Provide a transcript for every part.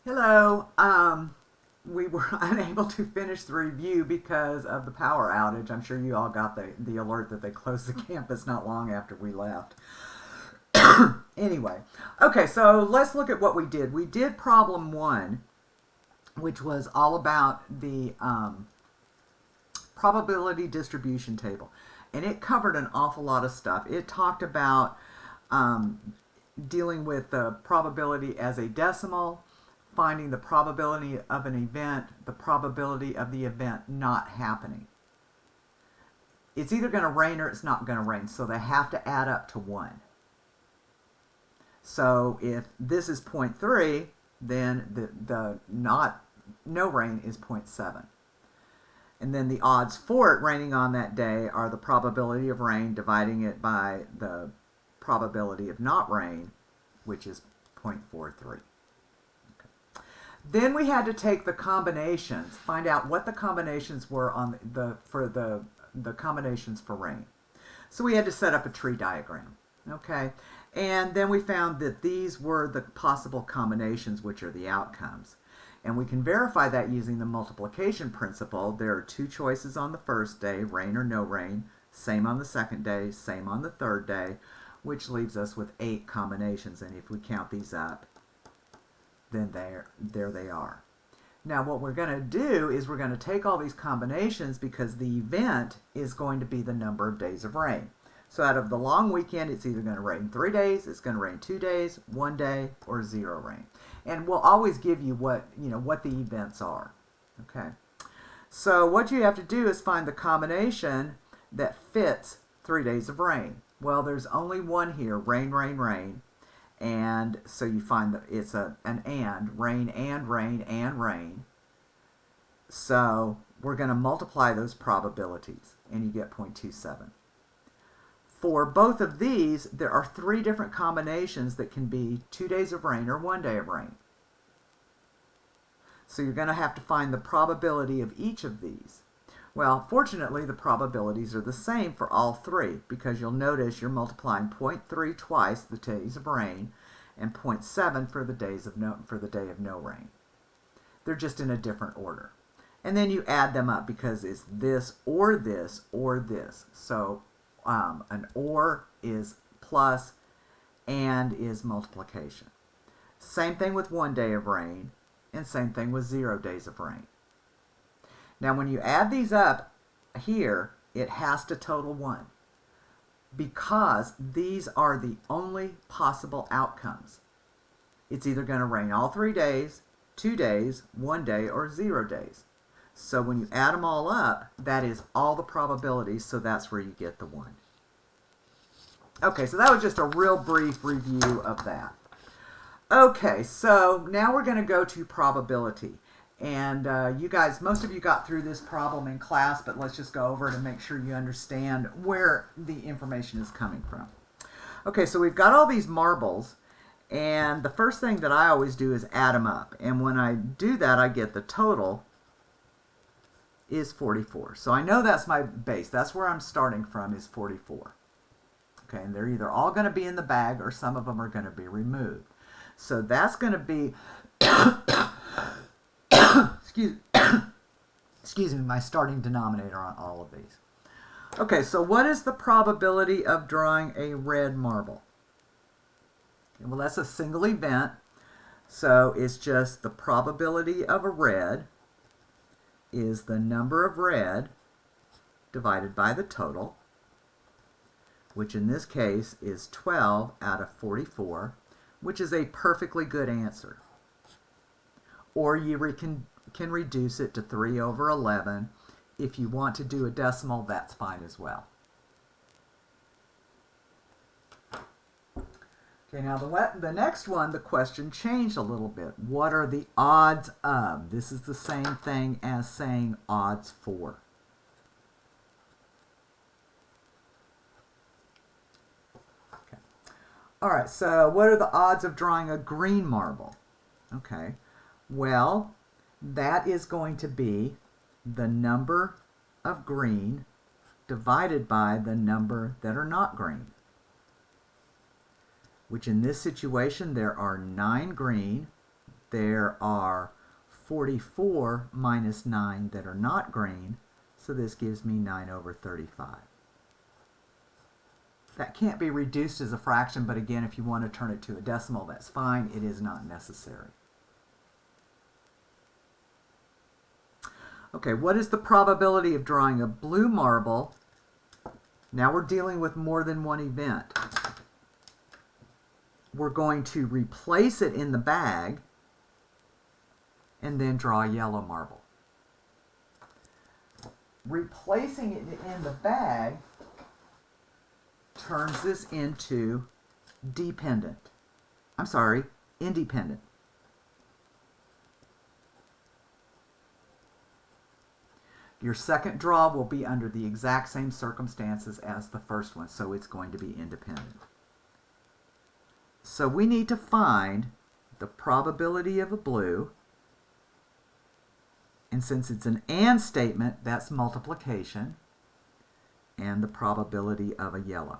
Hello. We were unable to finish the review because of the power outage. I'm sure you all got the alert that they closed the campus not long after we left. Anyway, okay, so let's look at what we did. We did problem one, which was all about the probability distribution table. And it covered an awful lot of stuff. It talked about dealing with the probability as a decimal, finding the probability of an event, the probability of the event not happening. It's either going to rain or it's not going to rain, so they have to add up to 1. So if this is 0.3, then the no rain is 0.7. And then the odds for it raining on that day are the probability of rain dividing it by the probability of not rain, which is 0.43. Then we had to take the combinations, find out what the combinations were on the combinations for rain. So we had to set up a tree diagram, okay? And then we found that these were the possible combinations, which are the outcomes. And we can verify that using the multiplication principle. There are 2 choices on the first day, rain or no rain, same on the second day, same on the third day, which leaves us with 8 combinations. And if we count these up, then there they are. Now what we're going to do is we're going to take all these combinations because the event is going to be the number of days of rain. So out of the long weekend, it's either going to rain 3 days, it's going to rain 2 days, 1 day, or 0 rain. And we'll always give you what the events are. Okay. So what you have to do is find the combination that fits 3 days of rain. Well, there's only one here, rain, rain, rain. And so you find that it's an and, rain and rain and rain. So we're going to multiply those probabilities, and you get 0.27. For both of these, there are 3 different combinations that can be 2 days of rain or 1 day of rain. So you're going to have to find the probability of each of these. Well, fortunately, the probabilities are the same for all 3 because you'll notice you're multiplying 0.3 twice the days of rain and 0.7 for the day of no rain. They're just in a different order. And then you add them up because it's this or this or this. So an or is plus and is multiplication. Same thing with 1 day of rain and same thing with 0 days of rain. Now when you add these up here, it has to total 1 because these are the only possible outcomes. It's either going to rain all 3 days, 2 days, 1 day, or 0 days. So when you add them all up, that is all the probabilities, so that's where you get the 1. Okay, so that was just a real brief review of that. Okay, so now we're going to go to probability. And you guys, most of you got through this problem in class, but let's just go over it and make sure you understand where the information is coming from. Okay, so we've got all these marbles, and the first thing that I always do is add them up. And when I do that, I get the total is 44. So I know that's my base. That's where I'm starting from, is 44. Okay, and they're either all going to be in the bag or some of them are going to be removed. So that's going to be excuse me, my starting denominator on all of these. Okay, so what is the probability of drawing a red marble? Okay, well, that's a single event, so it's just the probability of a red is the number of red divided by the total, which in this case is 12 out of 44, which is a perfectly good answer. Or you can reduce it to 3 over 11. If you want to do a decimal, that's fine as well. Okay, now the next one, the question changed a little bit. What are the odds of? This is the same thing as saying odds for. Okay. All right, so what are the odds of drawing a green marble? Okay, well, that is going to be the number of green divided by the number that are not green, which in this situation there are 9 green there are 44 minus 9 that are not green, so this gives me 9 over 35. That can't be reduced as a fraction, but again, if you want to turn it to a decimal, that's fine. It is not necessary. Okay, what is the probability of drawing a blue marble? Now we're dealing with more than one event. We're going to replace it in the bag and then draw a yellow marble. Replacing it in the bag turns this into independent. Your second draw will be under the exact same circumstances as the first one, so it's going to be independent. So we need to find the probability of a blue, and since it's an and statement, that's multiplication, and the probability of a yellow.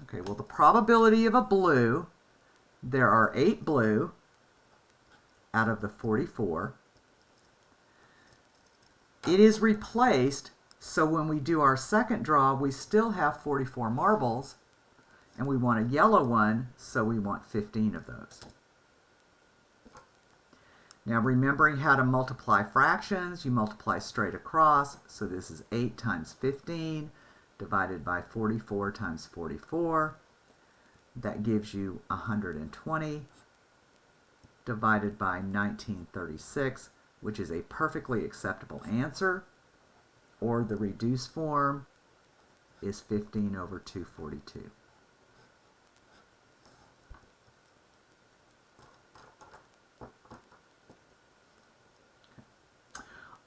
Okay, well, the probability of a blue, there are 8 blue out of the 44. It is replaced, so when we do our second draw, we still have 44 marbles, and we want a yellow one, so we want 15 of those. Now, remembering how to multiply fractions, you multiply straight across, so this is 8 times 15 divided by 44 times 44. That gives you 120 divided by 1936, which is a perfectly acceptable answer, or the reduced form is 15 over 242.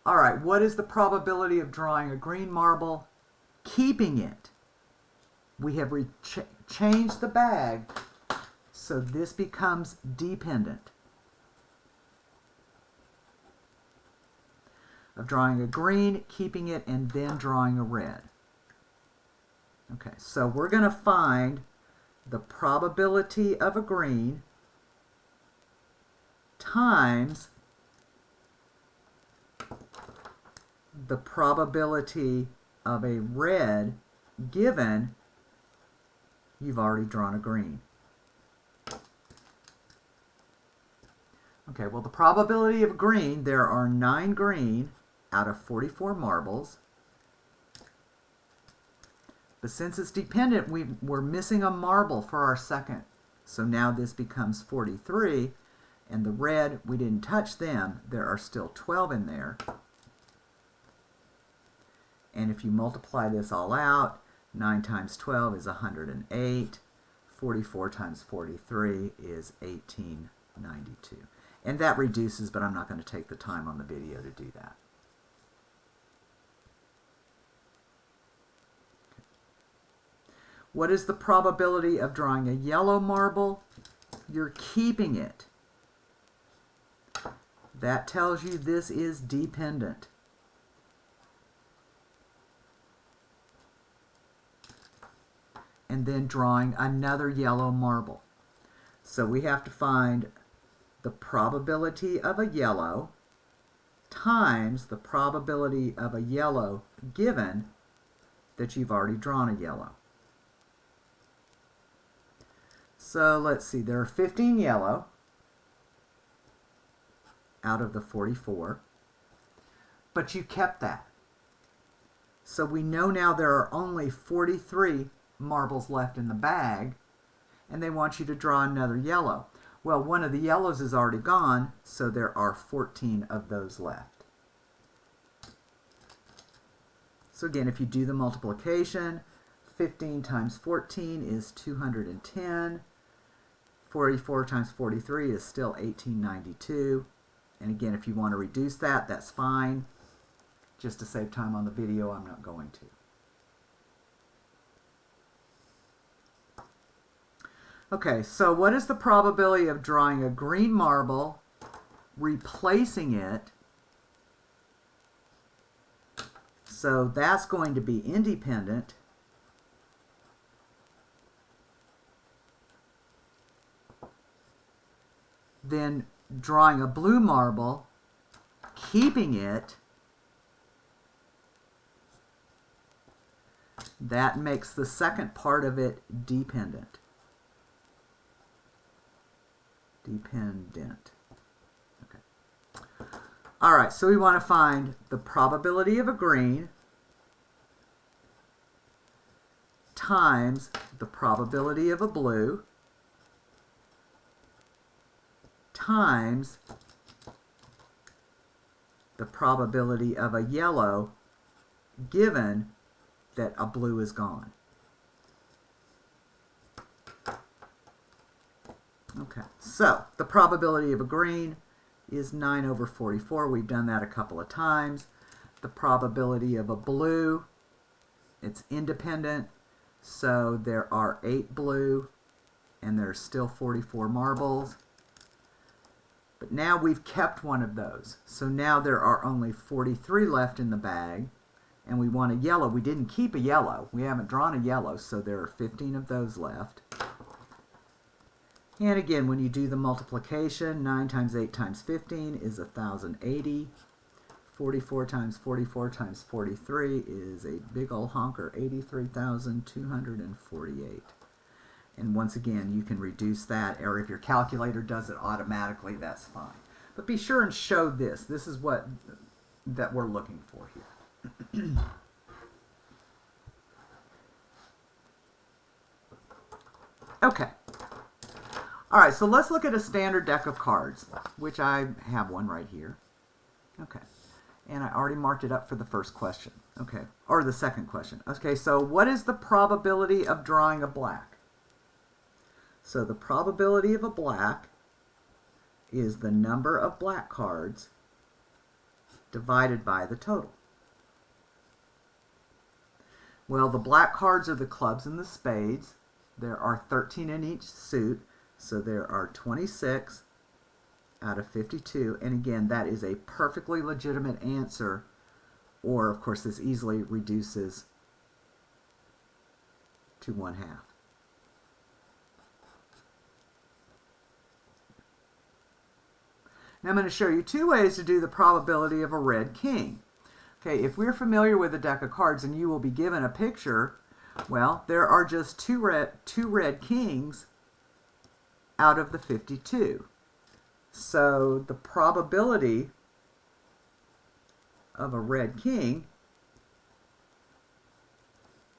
All right, what is the probability of drawing a green marble, keeping it? We have changed the bag, so this becomes dependent. Of drawing a green, keeping it, and then drawing a red. Okay, so we're going to find the probability of a green times the probability of a red given you've already drawn a green. Okay, well, the probability of green, there are 9 green out of 44 marbles. But since it's dependent, we're missing a marble for our second. So now this becomes 43. And the red, we didn't touch them. There are still 12 in there. And if you multiply this all out, 9 times 12 is 108. 44 times 43 is 1892. And that reduces, but I'm not going to take the time on the video to do that. What is the probability of drawing a yellow marble? You're keeping it. That tells you this is dependent. And then drawing another yellow marble. So we have to find the probability of a yellow times the probability of a yellow given that you've already drawn a yellow. So let's see, there are 15 yellow out of the 44, but you kept that. So we know now there are only 43 marbles left in the bag, and they want you to draw another yellow. Well, one of the yellows is already gone, so there are 14 of those left. So again, if you do the multiplication, 15 times 14 is 210. 44 times 43 is still 1892. And again, if you want to reduce that, that's fine. Just to save time on the video, I'm not going to. Okay, so what is the probability of drawing a green marble, replacing it? So that's going to be independent. then drawing a blue marble, keeping it, that makes the second part of it dependent. Dependent. Okay. All right, so we want to find the probability of a green times the probability of a blue times the probability of a yellow, given that a blue is gone. Okay, so the probability of a green is 9/44. We've done that a couple of times. The probability of a blue, it's independent, so there are 8 blue and there's still 44 marbles. But now we've kept one of those. So now there are only 43 left in the bag, and we want a yellow. We didn't keep a yellow. We haven't drawn a yellow, so there are 15 of those left. And again, when you do the multiplication, 9 times 8 times 15 is 1,080. 44 times 44 times 43 is a big ol' honker, 83,248. And once again, you can reduce that, or if your calculator does it automatically, that's fine. But be sure and show this. This is what that we're looking for here. Okay. All right, so let's look at a standard deck of cards, which I have one right here. Okay. And I already marked it up for the first question. Okay. Or the second question. Okay, so what is the probability of drawing a black? So the probability of a black is the number of black cards divided by the total. Well, the black cards are the clubs and the spades. There are 13 in each suit, so there are 26 out of 52. And again, that is a perfectly legitimate answer, or of course this easily reduces to 1/2. Now I'm going to show you 2 ways to do the probability of a red king. Okay, if we're familiar with a deck of cards and you will be given a picture, well, there are just two red kings out of the 52. So the probability of a red king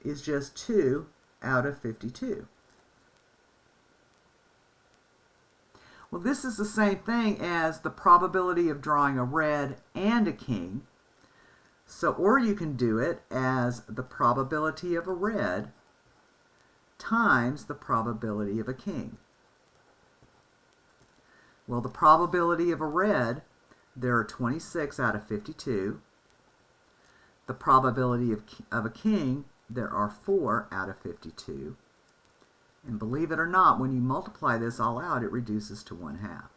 is just 2 out of 52. Well, this is the same thing as the probability of drawing a red and a king. So, or you can do it as the probability of a red times the probability of a king. Well, the probability of a red, there are 26 out of 52. The probability of a king, there are 4 out of 52. And believe it or not, when you multiply this all out, it reduces to 1/2.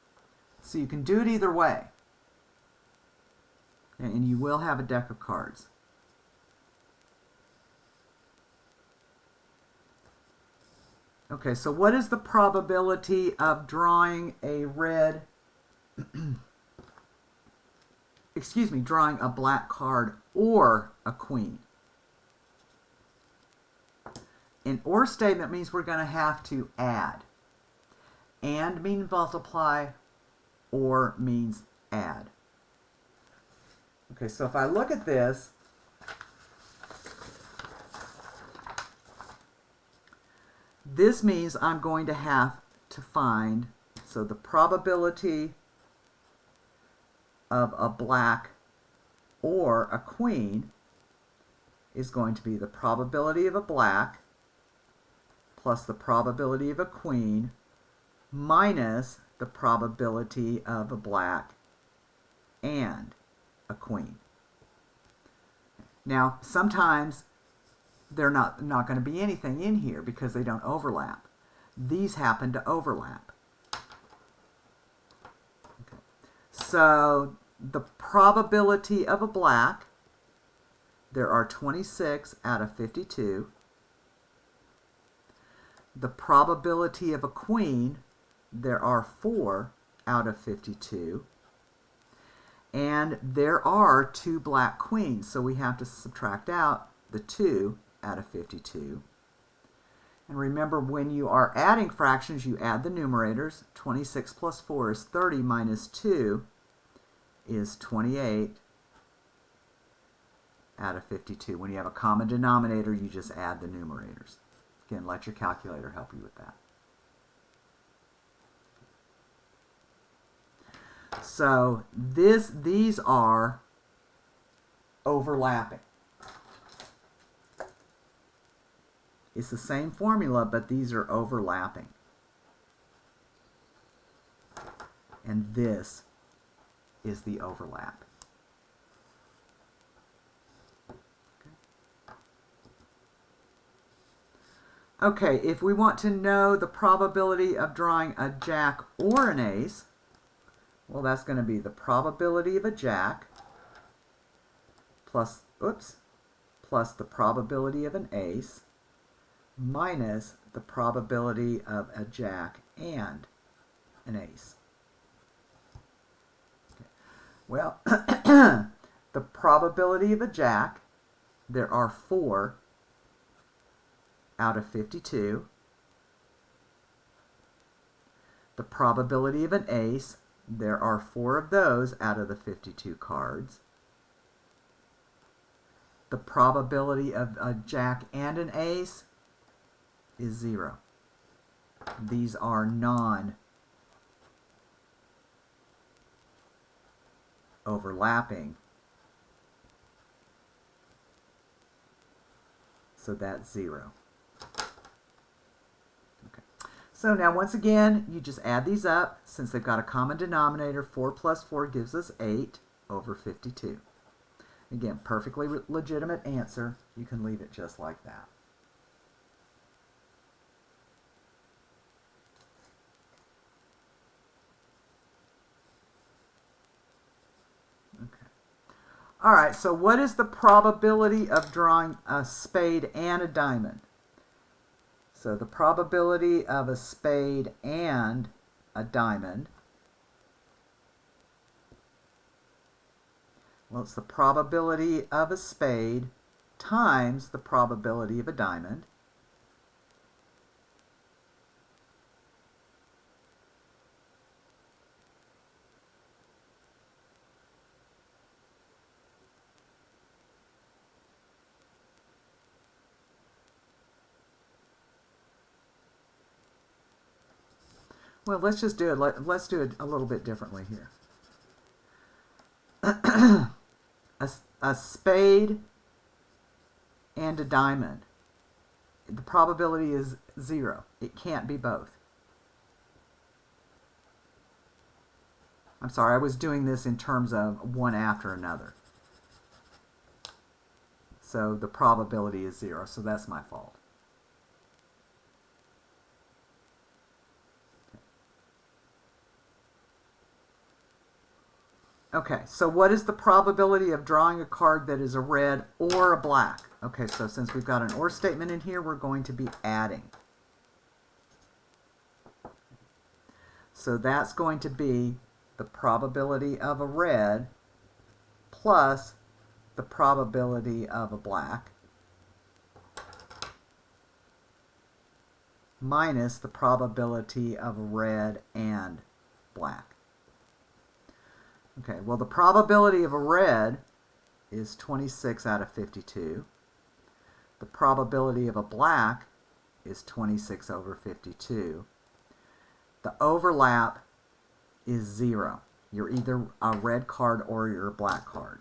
So you can do it either way. And you will have a deck of cards. Okay, so what is the probability of drawing a red, drawing a black card or a queen? An or statement means we're going to have to add. And means multiply, or means add. Okay, so if I look at this, this means I'm going to have to find, so the probability of a black or a queen is going to be the probability of a black plus the probability of a queen minus the probability of a black and a queen. Now, sometimes they're not going to be anything in here because they don't overlap. These happen to overlap. Okay. So the probability of a black, there are 26 out of 52. The probability of a queen, there are 4 out of 52. And there are 2 black queens, so we have to subtract out the 2 out of 52. And remember, when you are adding fractions, you add the numerators. 26 plus 4 is 30 minus 2 is 28 out of 52. When you have a common denominator, you just add the numerators. Again, let your calculator help you with that. So these are overlapping. It's the same formula, but these are overlapping. And this is the overlap. Okay, if we want to know the probability of drawing a jack or an ace, well, that's going to be the probability of a jack plus the probability of an ace minus the probability of a jack and an ace. Okay. Well, the probability of a jack, there are 4 out of 52. The probability of an ace, there are 4 of those out of the 52 cards. The probability of a jack and an ace is 0. These are non-overlapping. So that's 0. Okay. So now once again, you just add these up. Since they've got a common denominator, 4 plus 4 gives us 8 over 52. Again, perfectly legitimate answer. You can leave it just like that. All right, so what is the probability of drawing a spade and a diamond? So the probability of a spade and a diamond, well, it's the probability of a spade times the probability of a diamond. Well, let's just do it. Let's do it a little bit differently here. a spade and a diamond. The probability is 0. It can't be both. I'm sorry, I was doing this in terms of one after another. So the probability is 0, so that's my fault. Okay, so what is the probability of drawing a card that is a red or a black? Okay, so since we've got an or statement in here, we're going to be adding. So that's going to be the probability of a red plus the probability of a black minus the probability of a red and black. Okay, well, the probability of a red is 26 out of 52. The probability of a black is 26 over 52. The overlap is 0. You're either a red card or you're a black card.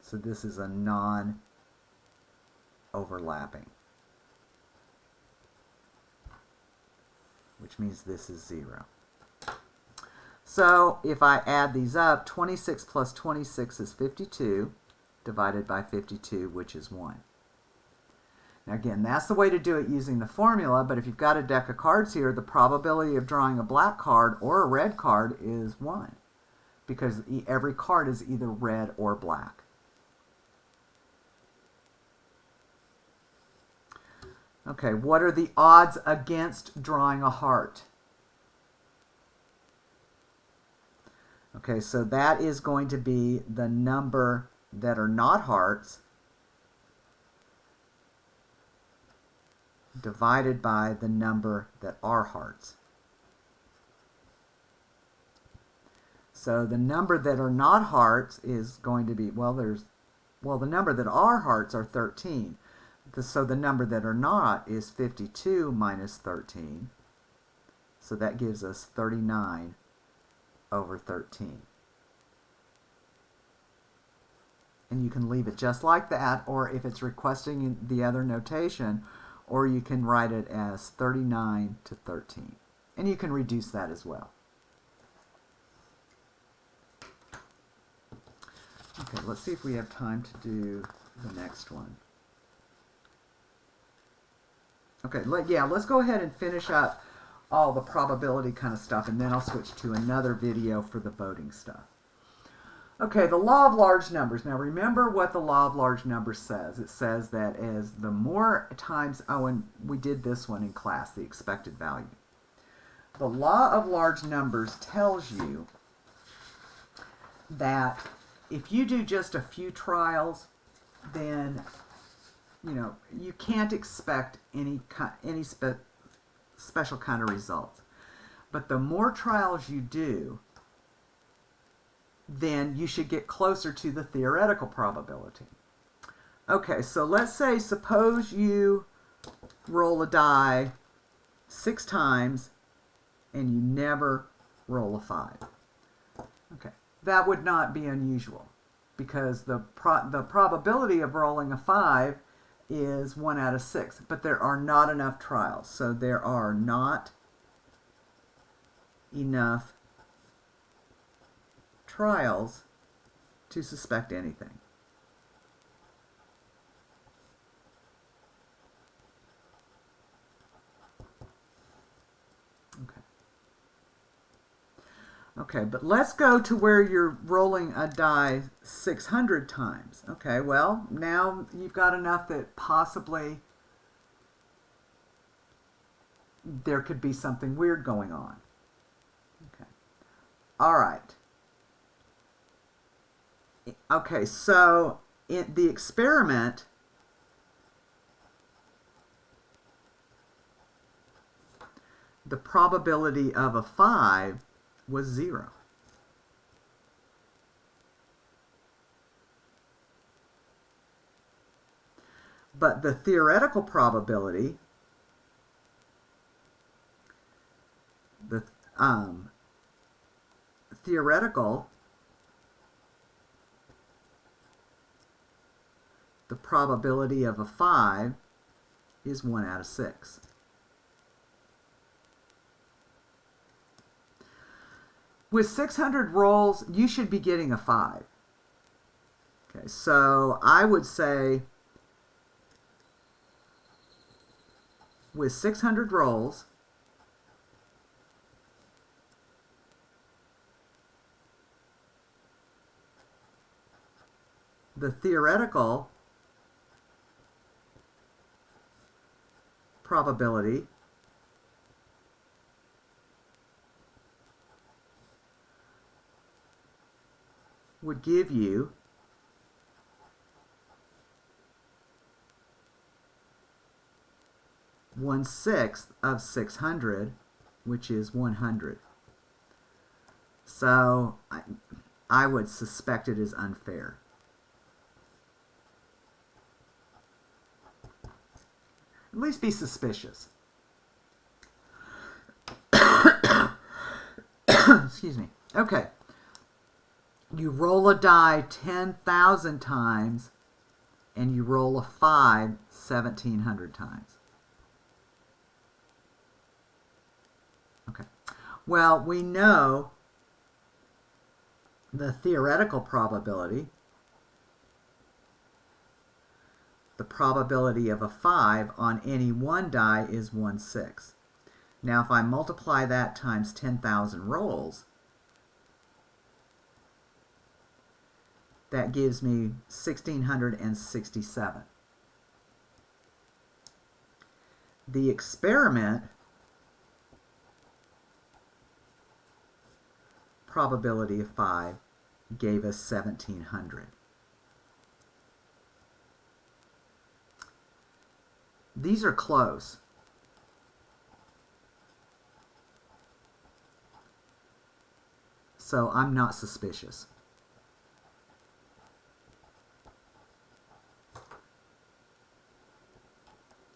So this is a non-overlapping, which means this is 0. So if I add these up, 26 plus 26 is 52, divided by 52, which is 1. Now again, that's the way to do it using the formula, but if you've got a deck of cards here, the probability of drawing a black card or a red card is 1, because every card is either red or black. Okay, what are the odds against drawing a heart? Okay, so that is going to be the number that are not hearts divided by the number that are hearts. So the number that are not hearts is going to be, the number that are hearts are 13. So the number that are not is 52 minus 13. So that gives us 39 over 13. And you can leave it just like that, or if it's requesting the other notation, or you can write it as 39 to 13. And you can reduce that as well. Okay, let's see if we have time to do the next one. Okay, let's go ahead and finish up all the probability kind of stuff, and then I'll switch to another video for the voting stuff. Okay, the law of large numbers. Now remember what the law of large numbers says. It says that as the more times, and we did this one in class, the expected value. The law of large numbers tells you that if you do just a few trials, then you can't expect any special kind of results. But the more trials you do, then you should get closer to the theoretical probability. Okay, so let's say, suppose you roll a die 6 times and you never roll a 5. Okay, that would not be unusual, because the probability of rolling a 5 is 1 out of 6, but there are not enough trials. So there are not enough trials to suspect anything. Okay, but let's go to where you're rolling a die 600 times. Okay, well, now you've got enough that possibly there could be something weird going on. Okay. All right. Okay, so in the experiment, the probability of a 5 was 0. But the theoretical probability, the probability of a 5 is 1 out of 6. With 600 rolls, you should be getting a 5. Okay, so I would say with 600 rolls, the theoretical probability would give you 1/6 of 600, which is 100. So I would suspect it is unfair. At least be suspicious. Excuse me. Okay. You roll a die 10,000 times and you roll a 5 1,700 times. Okay. Well, we know the theoretical probability. The probability of a 5 on any one die is 1/6. Now, if I multiply that times 10,000 rolls, that gives me 1,667. The experiment probability of 5 gave us 1700. These are close. So I'm not suspicious.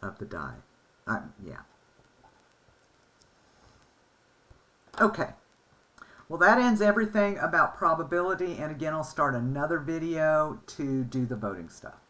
Of the die. Yeah. Okay. Well, that ends everything about probability, and again, I'll start another video to do the voting stuff.